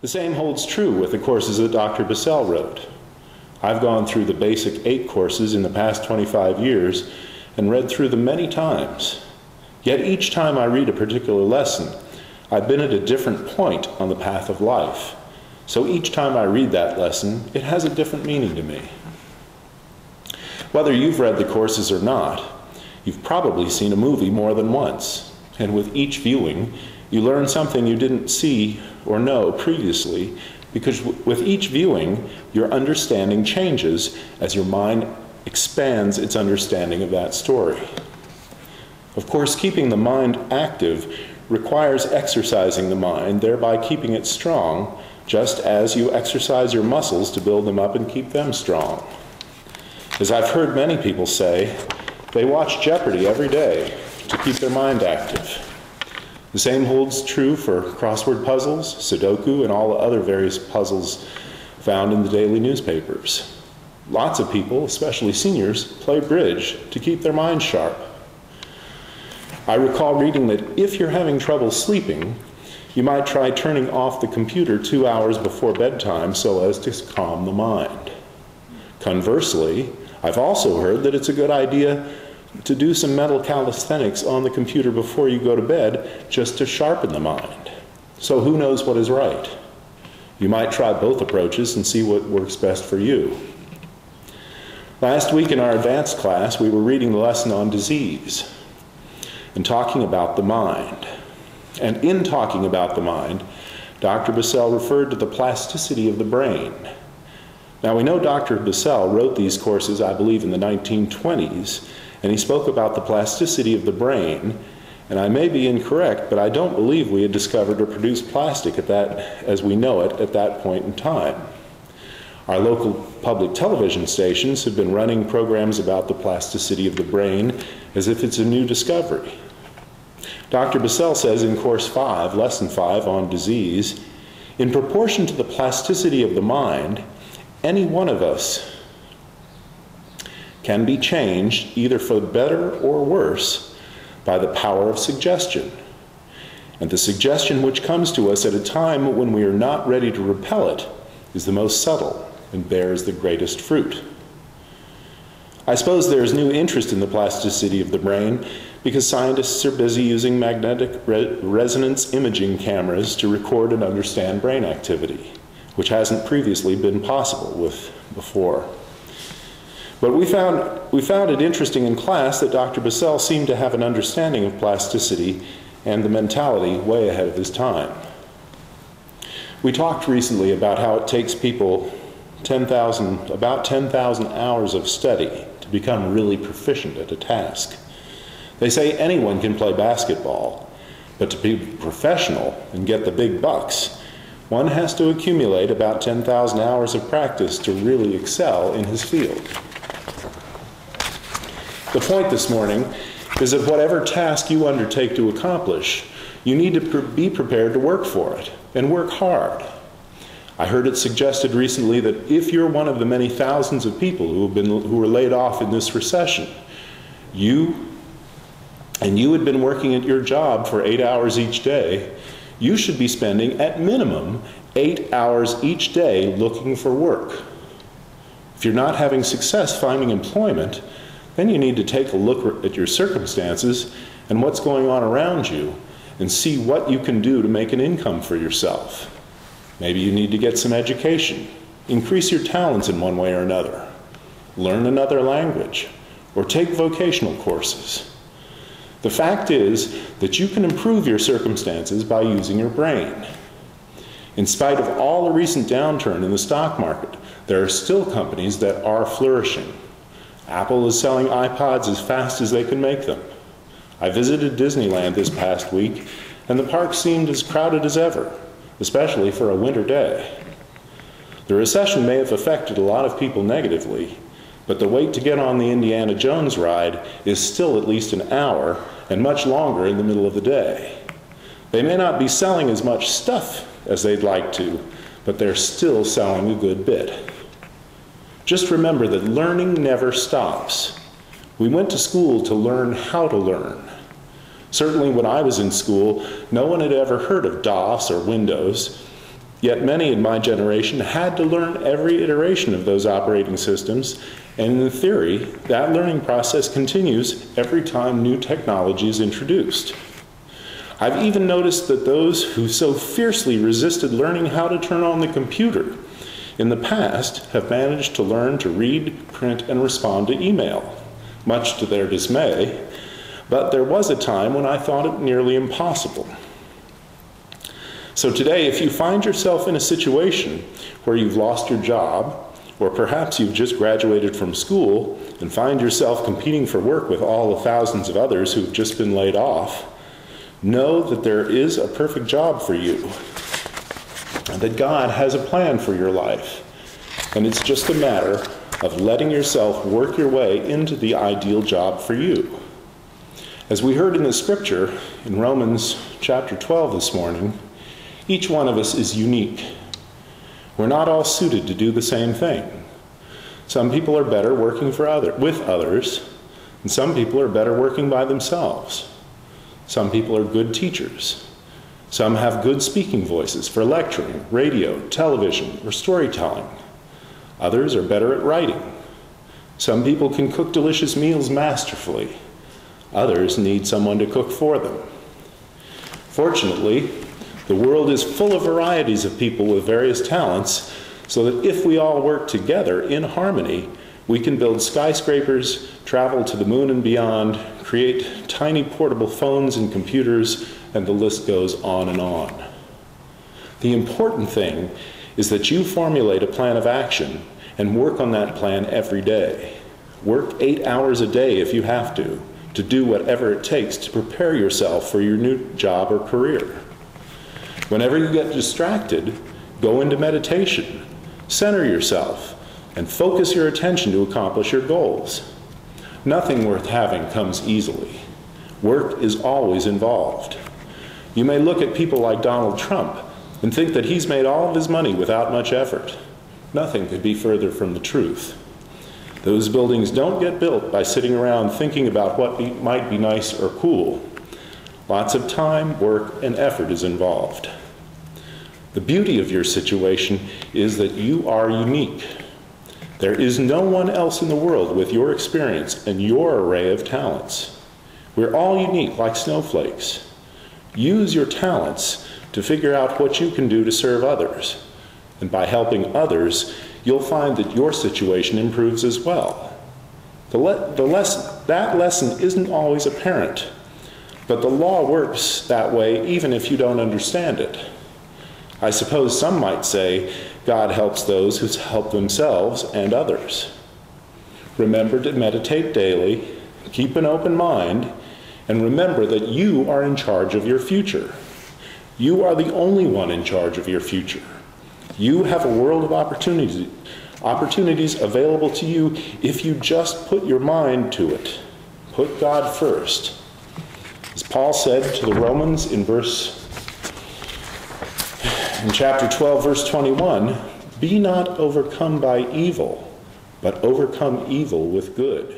The same holds true with the courses that Dr. Bissell wrote. I've gone through the basic 8 courses in the past 25 years and read through them many times. Yet each time I read a particular lesson, I've been at a different point on the path of life. So each time I read that lesson, it has a different meaning to me. Whether you've read the courses or not, you've probably seen a movie more than once. And with each viewing, you learn something you didn't see or know previously, because with each viewing, your understanding changes as your mind expands its understanding of that story. Of course, keeping the mind active requires exercising the mind, thereby keeping it strong, just as you exercise your muscles to build them up and keep them strong. As I've heard many people say, they watch Jeopardy every day to keep their mind active. The same holds true for crossword puzzles, Sudoku, and all the other various puzzles found in the daily newspapers. Lots of people, especially seniors, play bridge to keep their minds sharp. I recall reading that if you're having trouble sleeping, you might try turning off the computer 2 hours before bedtime so as to calm the mind. Conversely, I've also heard that it's a good idea to do some mental calisthenics on the computer before you go to bed, just to sharpen the mind. So who knows what is right? You might try both approaches and see what works best for you. Last week in our advanced class, we were reading the lesson on disease and talking about the mind. And in talking about the mind, Dr. Bissell referred to the plasticity of the brain. Now we know Dr. Bissell wrote these courses, I believe, in the 1920s, and he spoke about the plasticity of the brain, and I may be incorrect, but I don't believe we had discovered or produced plastic as we know it at that point in time. Our local public television stations have been running programs about the plasticity of the brain as if it's a new discovery. Dr. Bissell says in Course 5, Lesson 5 on disease, in proportion to the plasticity of the mind, any one of us can be changed either for better or worse by the power of suggestion. And the suggestion which comes to us at a time when we are not ready to repel it is the most subtle and bears the greatest fruit. I suppose there is new interest in the plasticity of the brain because scientists are busy using magnetic resonance imaging cameras to record and understand brain activity, which hasn't previously been possible before. But we found it interesting in class that Dr. Bissell seemed to have an understanding of plasticity and the mentality way ahead of his time. We talked recently about how it takes people about 10,000 hours of study to become really proficient at a task. They say anyone can play basketball, but to be professional and get the big bucks, one has to accumulate about 10,000 hours of practice to really excel in his field. The point this morning is that whatever task you undertake to accomplish, you need to be prepared to work for it, and work hard. I heard it suggested recently that if you're one of the many thousands of people who were laid off in this recession, you had been working at your job for 8 hours each day, you should be spending at minimum 8 hours each day looking for work. If you're not having success finding employment, then you need to take a look at your circumstances and what's going on around you and see what you can do to make an income for yourself. Maybe you need to get some education, increase your talents in one way or another, learn another language, or take vocational courses. The fact is that you can improve your circumstances by using your brain. In spite of all the recent downturn in the stock market, there are still companies that are flourishing. Apple is selling iPods as fast as they can make them. I visited Disneyland this past week, and the park seemed as crowded as ever, especially for a winter day. The recession may have affected a lot of people negatively, but the wait to get on the Indiana Jones ride is still at least an hour and much longer in the middle of the day. They may not be selling as much stuff as they'd like to, but they're still selling a good bit. Just remember that learning never stops. We went to school to learn how to learn. Certainly when I was in school, no one had ever heard of DOS or Windows, Yet many in my generation had to learn every iteration of those operating systems, and in theory, that learning process continues every time new technology is introduced. I've even noticed that those who so fiercely resisted learning how to turn on the computer in the past have managed to learn to read, print, and respond to email, much to their dismay, but there was a time when I thought it nearly impossible. So today, if you find yourself in a situation where you've lost your job, or perhaps you've just graduated from school and find yourself competing for work with all the thousands of others who've just been laid off, know that there is a perfect job for you, and that God has a plan for your life. And it's just a matter of letting yourself work your way into the ideal job for you. As we heard in the scripture in Romans chapter 12 this morning, each one of us is unique. We're not all suited to do the same thing. Some people are better working with others, and some people are better working by themselves. Some people are good teachers. Some have good speaking voices for lecturing, radio, television, or storytelling. Others are better at writing. Some people can cook delicious meals masterfully. Others need someone to cook for them. Fortunately, the world is full of varieties of people with various talents, so that if we all work together in harmony, we can build skyscrapers, travel to the moon and beyond, create tiny portable phones and computers, and the list goes on and on. The important thing is that you formulate a plan of action and work on that plan every day. Work 8 hours a day if you have to do whatever it takes to prepare yourself for your new job or career. Whenever you get distracted, go into meditation, center yourself, and focus your attention to accomplish your goals. Nothing worth having comes easily. Work is always involved. You may look at people like Donald Trump and think that he's made all of his money without much effort. Nothing could be further from the truth. Those buildings don't get built by sitting around thinking about what might be nice or cool. Lots of time, work, and effort is involved. The beauty of your situation is that you are unique. There is no one else in the world with your experience and your array of talents. We're all unique like snowflakes. Use your talents to figure out what you can do to serve others. And by helping others, you'll find that your situation improves as well. That lesson isn't always apparent, but the law works that way even if you don't understand it. I suppose some might say God helps those who help themselves and others. Remember to meditate daily, keep an open mind, and remember that you are in charge of your future. You are the only one in charge of your future. You have a world of opportunities available to you if you just put your mind to it. Put God first. As Paul said to the Romans in chapter 12, verse 21, "Be not overcome by evil, but overcome evil with good."